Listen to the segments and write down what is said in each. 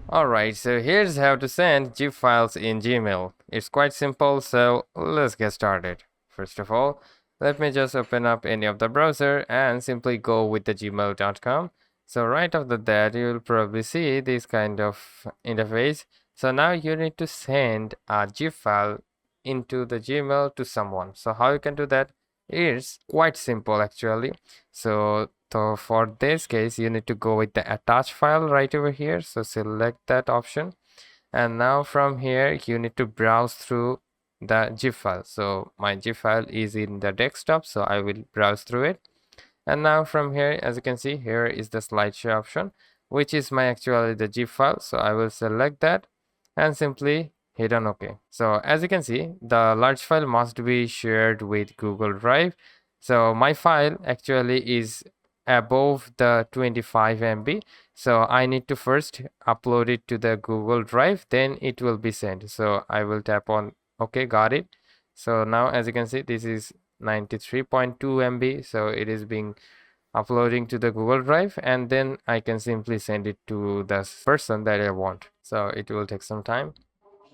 Alright, so here's how to send zip files in Gmail. It's quite simple, so let's get started. First of all, let me just open up any of the browser and simply go with the gmail.com. So right after that, you will probably see this kind of interface. So now you need to send a zip file into the Gmail to someone. So how you can do that is quite simple actually. So for this case, you need to go with the attach file right over here. So select that option. And now from here, you need to browse through the zip file. So my zip file is in the desktop. So I will browse through it. And now from here, as you can see, here is the slideshow option, which is my actually the zip file. So I will select that and simply hit on OK. So as you can see, the large file must be shared with Google Drive. So my file actually is above the 25 MB. So I need to first upload it to the Google Drive, then it will be sent. So I will tap on OK, got it. So now as you can see, this is 93.2 MB. So it is being uploading to the Google Drive, and then I can simply send it to the person that I want. So it will take some time.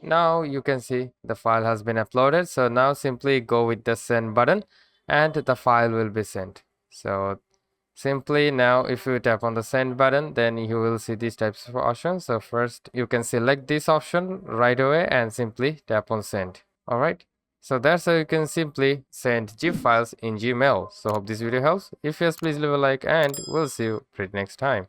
Now you can see the file has been uploaded. So now simply go with the send button and the file will be sent. So simply now if you tap on the send button, then you will see these types of options. So first you can select this option right away and simply tap on send. All right. So that's how you can simply send zip files in Gmail. So hope this video helps. If yes, please leave a like and we'll see you pretty next time.